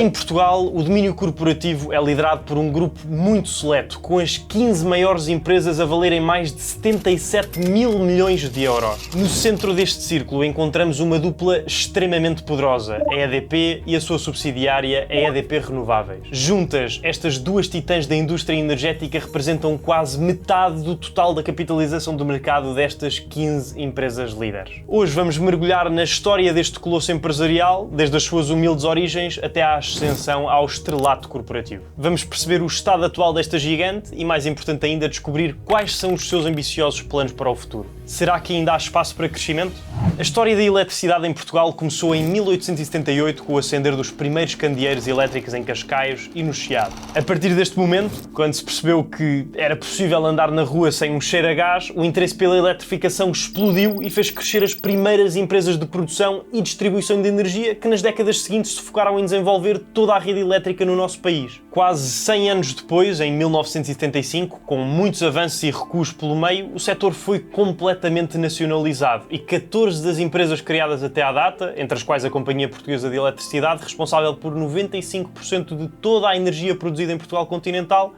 Em Portugal, o domínio corporativo é liderado por um grupo muito seleto, com as 15 maiores empresas a valerem mais de 77 mil milhões de euros. No centro deste círculo encontramos uma dupla extremamente poderosa, a EDP e a sua subsidiária, a EDP Renováveis. Juntas, estas duas titãs da indústria energética representam quase metade do total da capitalização do mercado destas 15 empresas líderes. Hoje vamos mergulhar na história deste colosso empresarial, desde as suas humildes origens até à ascensão ao estrelato corporativo. Vamos perceber o estado atual desta gigante e, mais importante ainda, descobrir quais são os seus ambiciosos planos para o futuro. Será que ainda há espaço para crescimento? A história da eletricidade em Portugal começou em 1878 com o acender dos primeiros candeeiros elétricos em Cascais e no Chiado. A partir deste momento, quando se percebeu que era possível andar na rua sem um cheiro a gás, o interesse pela eletrificação explodiu e fez crescer as primeiras empresas de produção e distribuição de energia que nas décadas seguintes se focaram em desenvolver toda a rede elétrica no nosso país. Quase 100 anos depois, em 1975, com muitos avanços e recuos pelo meio, o setor foi completamente nacionalizado e 14 das empresas criadas até à data, entre as quais a Companhia Portuguesa de Eletricidade, responsável por 95% de toda a energia produzida em Portugal continental,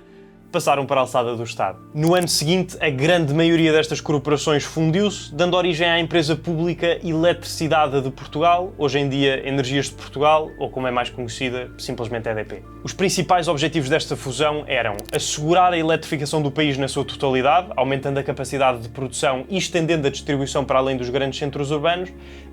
passaram para a alçada do Estado. No ano seguinte, a grande maioria destas corporações fundiu-se, dando origem à empresa pública Eletricidade de Portugal, hoje em dia Energias de Portugal, ou como é mais conhecida, simplesmente EDP. Os principais objetivos desta fusão eram assegurar a eletrificação do país na sua totalidade, aumentando a capacidade de produção e estendendo a distribuição para além dos grandes centros urbanos,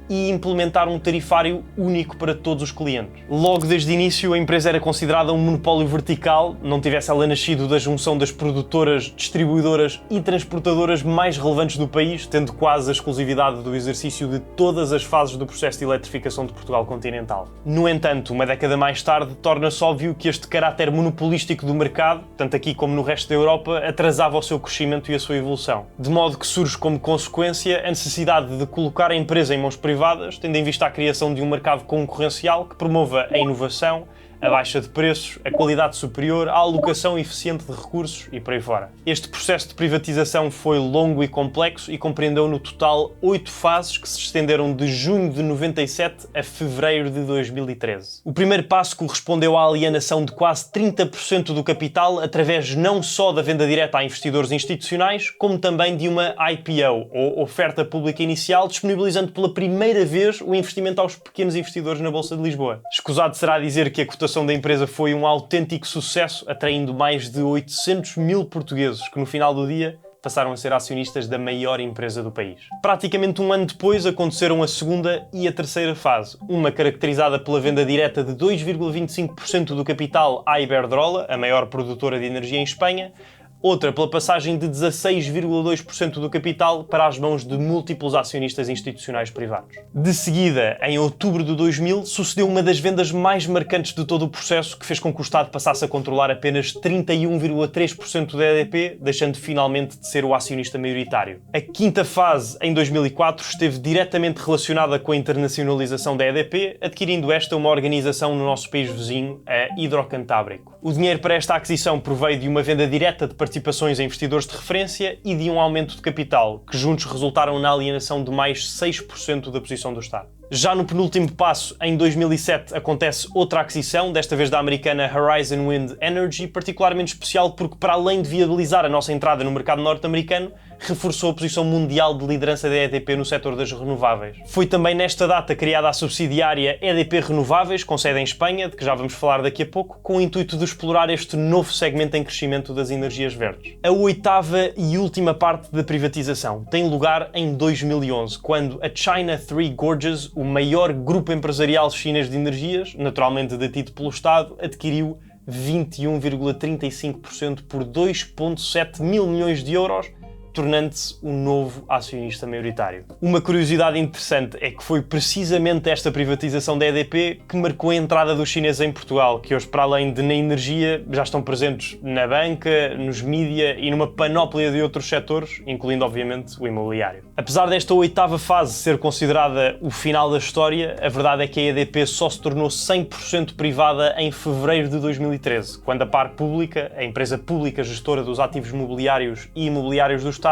e implementar um tarifário único para todos os clientes. Logo desde o início, a empresa era considerada um monopólio vertical, não tivesse ela nascido da junção das produtoras, distribuidoras e transportadoras mais relevantes do país, tendo quase a exclusividade do exercício de todas as fases do processo de eletrificação de Portugal continental. No entanto, uma década mais tarde, torna-se óbvio que este caráter monopolístico do mercado, tanto aqui como no resto da Europa, atrasava o seu crescimento e a sua evolução. De modo que surge como consequência a necessidade de colocar a empresa em mãos privadas, tendo em vista a criação de um mercado concorrencial que promova a inovação, a baixa de preços, a qualidade superior, a alocação eficiente de recursos e por aí fora. Este processo de privatização foi longo e complexo e compreendeu no total 8 fases que se estenderam de junho de 97 a fevereiro de 2013. O primeiro passo correspondeu à alienação de quase 30% do capital através não só da venda direta a investidores institucionais, como também de uma IPO, ou oferta pública inicial, disponibilizando pela primeira vez o investimento aos pequenos investidores na Bolsa de Lisboa. Escusado será dizer que a cotação da empresa foi um autêntico sucesso, atraindo mais de 800 mil portugueses que no final do dia passaram a ser acionistas da maior empresa do país. Praticamente um ano depois aconteceram a segunda e a terceira fase, uma caracterizada pela venda direta de 2,25% do capital à Iberdrola, a maior produtora de energia em Espanha, outra pela passagem de 16,2% do capital para as mãos de múltiplos acionistas institucionais privados. De seguida, em outubro de 2000, sucedeu uma das vendas mais marcantes de todo o processo, que fez com que o Estado passasse a controlar apenas 31,3% da EDP, deixando finalmente de ser o acionista maioritário. A quinta fase, em 2004, esteve diretamente relacionada com a internacionalização da EDP, adquirindo esta uma organização no nosso país vizinho, a Hidrocantábrico. O dinheiro para esta aquisição proveio de uma venda direta de participações em investidores de referência e de um aumento de capital, que juntos resultaram na alienação de mais 6% da posição do Estado. Já no penúltimo passo, em 2007, acontece outra aquisição, desta vez da americana Horizon Wind Energy, particularmente especial porque, para além de viabilizar a nossa entrada no mercado norte-americano, reforçou a posição mundial de liderança da EDP no setor das renováveis. Foi também nesta data criada a subsidiária EDP Renováveis, com sede em Espanha, de que já vamos falar daqui a pouco, com o intuito de explorar este novo segmento em crescimento das energias verdes. A oitava e última parte da privatização tem lugar em 2011, quando a China Three Gorges, o maior grupo empresarial chinês de energias, naturalmente detido pelo Estado, adquiriu 21,35% por 2,7 mil milhões de euros, tornando-se um novo acionista maioritário. Uma curiosidade interessante é que foi precisamente esta privatização da EDP que marcou a entrada dos chineses em Portugal, que hoje, para além de na energia, já estão presentes na banca, nos mídia e numa panóplia de outros setores, incluindo, obviamente, o imobiliário. Apesar desta oitava fase ser considerada o final da história, a verdade é que a EDP só se tornou 100% privada em fevereiro de 2013, quando a Par Pública, a empresa pública gestora dos ativos mobiliários e imobiliários do Estado,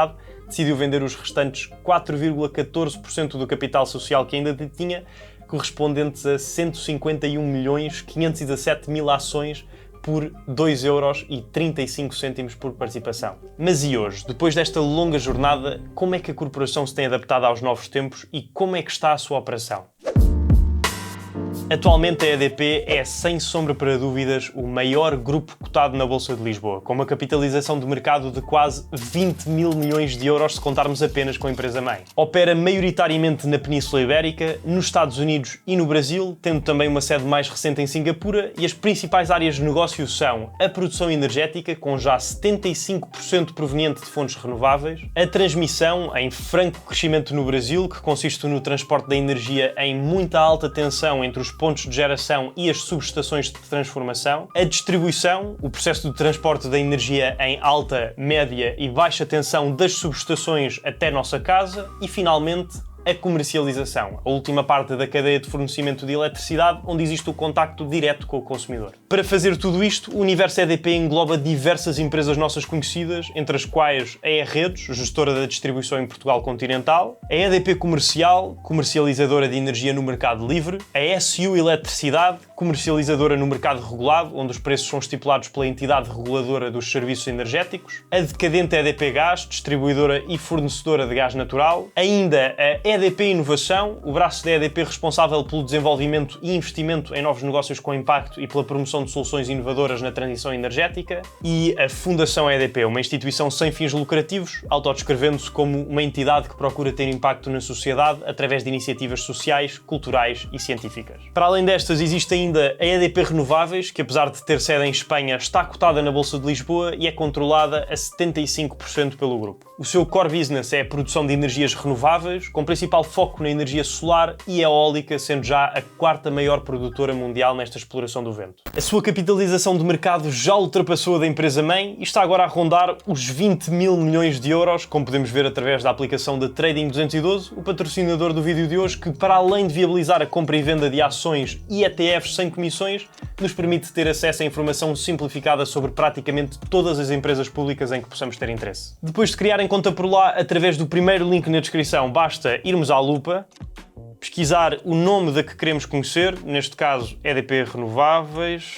decidiu vender os restantes 4,14% do capital social que ainda detinha, correspondentes a 151.517.000 ações por 2,35€ por participação. Mas e hoje, depois desta longa jornada, como é que a corporação se tem adaptado aos novos tempos e como é que está a sua operação? Atualmente a EDP é, sem sombra para dúvidas, o maior grupo cotado na Bolsa de Lisboa, com uma capitalização de mercado de quase 20 mil milhões de euros se contarmos apenas com a empresa-mãe. Opera maioritariamente na Península Ibérica, nos Estados Unidos e no Brasil, tendo também uma sede mais recente em Singapura, e as principais áreas de negócio são a produção energética, com já 75% proveniente de fontes renováveis, a transmissão, em franco crescimento no Brasil, que consiste no transporte da energia em muita alta tensão entre os pontos de geração e as subestações de transformação, a distribuição, o processo de transporte da energia em alta, média e baixa tensão das subestações até nossa casa e, finalmente, a comercialização, a última parte da cadeia de fornecimento de eletricidade, onde existe o contacto direto com o consumidor. Para fazer tudo isto, o universo EDP engloba diversas empresas nossas conhecidas, entre as quais a E-Redes, gestora da distribuição em Portugal continental, a EDP Comercial, comercializadora de energia no mercado livre, a SU Eletricidade, comercializadora no mercado regulado, onde os preços são estipulados pela entidade reguladora dos serviços energéticos, a decadente EDP Gás, distribuidora e fornecedora de gás natural, ainda a EDP Inovação, o braço da EDP responsável pelo desenvolvimento e investimento em novos negócios com impacto e pela promoção de soluções inovadoras na transição energética, e a Fundação EDP, uma instituição sem fins lucrativos, autodescrevendo-se como uma entidade que procura ter impacto na sociedade através de iniciativas sociais, culturais e científicas. Para além destas, existe ainda a EDP Renováveis, que apesar de ter sede em Espanha, está cotada na Bolsa de Lisboa e é controlada a 75% pelo grupo. O seu core business é a produção de energias renováveis, com principal foco na energia solar e eólica, sendo já a quarta maior produtora mundial nesta exploração do vento. A sua capitalização de mercado já ultrapassou a da empresa-mãe e está agora a rondar os 20 mil milhões de euros, como podemos ver através da aplicação da Trading 212, o patrocinador do vídeo de hoje, que para além de viabilizar a compra e venda de ações e ETFs sem comissões, nos permite ter acesso a informação simplificada sobre praticamente todas as empresas públicas em que possamos ter interesse. Depois de criarem conta por lá, através do primeiro link na descrição, basta irmos à lupa, pesquisar o nome da que queremos conhecer, neste caso EDP Renováveis,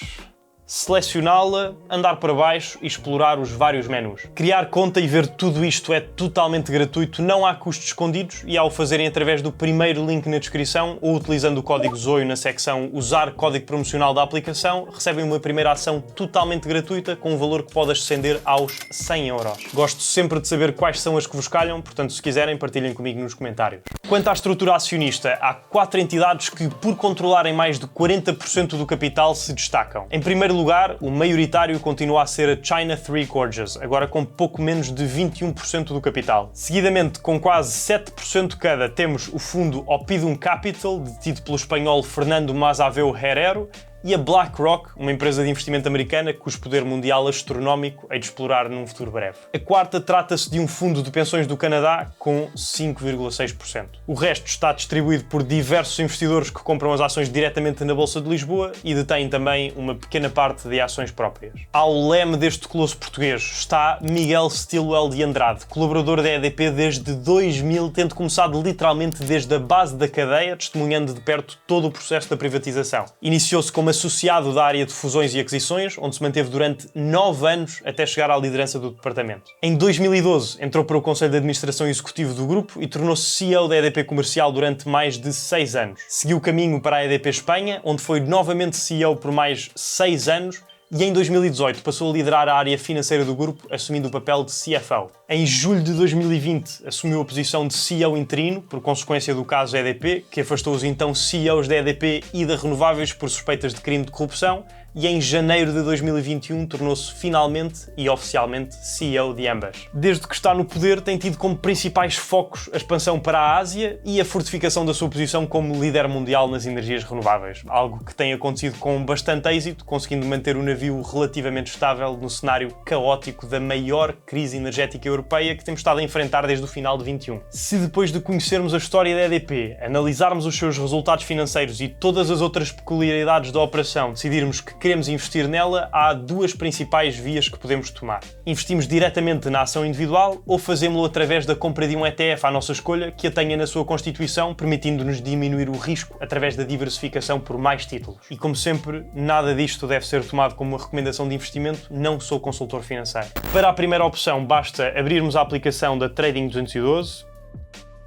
selecioná-la, andar para baixo e explorar os vários menus. Criar conta e ver tudo isto é totalmente gratuito, não há custos escondidos e ao fazerem através do primeiro link na descrição ou utilizando o código ZOIO na secção Usar código promocional da aplicação, recebem uma primeira ação totalmente gratuita com um valor que pode ascender aos 100 euros. Gosto sempre de saber quais são as que vos calham, portanto se quiserem partilhem comigo nos comentários. Quanto à estrutura acionista, há 4 entidades que, por controlarem mais de 40% do capital, se destacam. Em primeiro lugar, o maioritário continua a ser a China Three Gorges, agora com pouco menos de 21% do capital. Seguidamente, com quase 7% cada, temos o fundo Oppidum Capital, detido pelo espanhol Fernando Mazaveu Herrero, e a BlackRock, uma empresa de investimento americana cujo poder mundial astronómico hei de explorar num futuro breve. A quarta trata-se de um fundo de pensões do Canadá com 5,6%. O resto está distribuído por diversos investidores que compram as ações diretamente na Bolsa de Lisboa e detêm também uma pequena parte de ações próprias. Ao leme deste colosso português está Miguel Stilwell de Andrade, colaborador da EDP desde 2000, tendo começado literalmente desde a base da cadeia, testemunhando de perto todo o processo da privatização. Iniciou-se como associado da área de fusões e aquisições, onde se manteve durante 9 anos até chegar à liderança do departamento. Em 2012 entrou para o Conselho de Administração Executivo do grupo e tornou-se CEO da EDP Comercial durante mais de 6 anos. Seguiu o caminho para a EDP Espanha, onde foi novamente CEO por mais 6 anos, e em 2018 passou a liderar a área financeira do grupo, assumindo o papel de CFO. Em julho de 2020 assumiu a posição de CEO interino, por consequência do caso EDP, que afastou os então CEOs da EDP e da Renováveis por suspeitas de crime de corrupção, e em janeiro de 2021 tornou-se finalmente e oficialmente CEO de ambas. Desde que está no poder, tem tido como principais focos a expansão para a Ásia e a fortificação da sua posição como líder mundial nas energias renováveis, algo que tem acontecido com bastante êxito, conseguindo manter o navio relativamente estável no cenário caótico da maior crise energética europeia Europeia que temos estado a enfrentar desde o final de 21. Se depois de conhecermos a história da EDP, analisarmos os seus resultados financeiros e todas as outras peculiaridades da operação, decidirmos que queremos investir nela, há duas principais vias que podemos tomar. Investimos diretamente na ação individual ou fazemos-lo através da compra de um ETF à nossa escolha que a tenha na sua constituição, permitindo-nos diminuir o risco através da diversificação por mais títulos. E como sempre, nada disto deve ser tomado como uma recomendação de investimento, não sou consultor financeiro. Para a primeira opção, basta abrirmos a aplicação da Trading 212,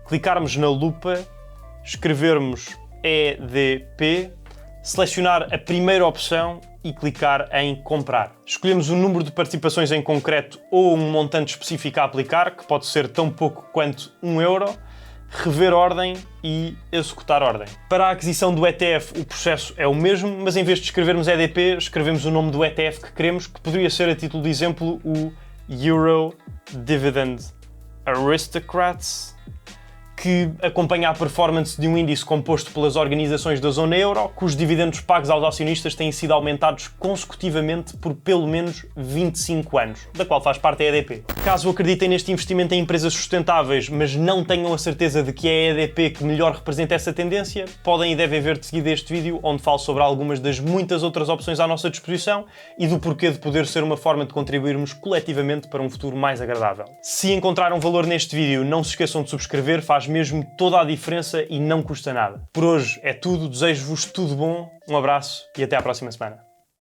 clicarmos na lupa, escrevermos EDP, selecionar a primeira opção e clicar em comprar. Escolhemos um número de participações em concreto ou um montante específico a aplicar, que pode ser tão pouco quanto €1, rever ordem e executar ordem. Para a aquisição do ETF o processo é o mesmo, mas em vez de escrevermos EDP, escrevemos o nome do ETF que queremos, que poderia ser, a título de exemplo, o Euro Dividend Aristocrats, que acompanha a performance de um índice composto pelas organizações da zona euro, cujos dividendos pagos aos acionistas têm sido aumentados consecutivamente por pelo menos 25 anos, da qual faz parte a EDP. Caso acreditem neste investimento em empresas sustentáveis, mas não tenham a certeza de que é a EDP que melhor representa essa tendência, podem e devem ver de seguida este vídeo, onde falo sobre algumas das muitas outras opções à nossa disposição e do porquê de poder ser uma forma de contribuirmos coletivamente para um futuro mais agradável. Se encontraram valor neste vídeo, não se esqueçam de subscrever, faz mesmo toda a diferença e não custa nada. Por hoje é tudo, desejo-vos tudo bom, um abraço e até à próxima semana.